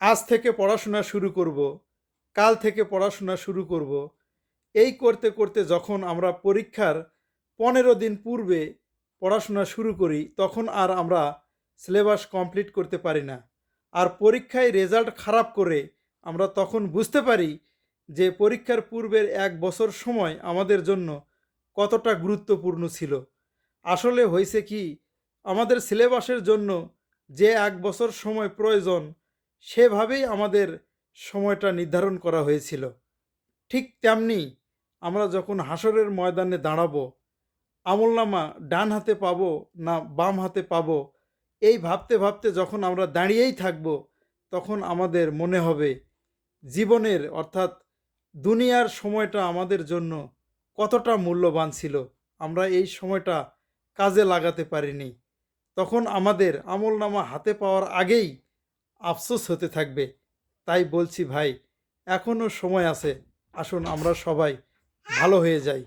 আজ থেকে পড়াশোনা শুরু করব, কাল থেকে পড়াশোনা শুরু করব, এই করতে করতে যখন আমরা পরীক্ষার 15 দিন পূর্বে পড়াশোনা শুরু করি, তখন আর আমরা সিলেবাস কমপ্লিট করতে পারি না। আর পরীক্ষায় রেজাল্ট খারাপ করে আমরা তখন বুঝতে পারি যে পরীক্ষার পূর্বের 1 বছর সময় আমাদের জন্য কতটা গুরুত্বপূর্ণ ছিল। আসলে হয়েছে কি, আমাদের সিলেবাসের জন্য যে 1 বছর সময় প্রয়োজন, সেভাবেই আমাদের সময়টা নির্ধারণ করা হয়েছিল। ঠিক তেমনি আমরা যখন হাসরের ময়দানে দাঁড়াবো, আমলনামা ডান হাতে পাবো না বাম হাতে পাবো, এই ভাবতে ভাবতে যখন আমরা দাঁড়িয়েই থাকবো, তখন আমাদের মনে হবে জীবনের অর্থাৎ দুনিয়ার সময়টা আমাদের জন্য কতটা মূল্যবান ছিল। আমরা এই সময়টা কাজে লাগাতে পারিনি। তখন আমাদের আমলনামা হাতে পাওয়ার আগেই আফসোস হতে থাকবে। তাই বলছি ভাই, এখনও সময় আছে। আসুন আমরা সবাই ভালো হয়ে যাই।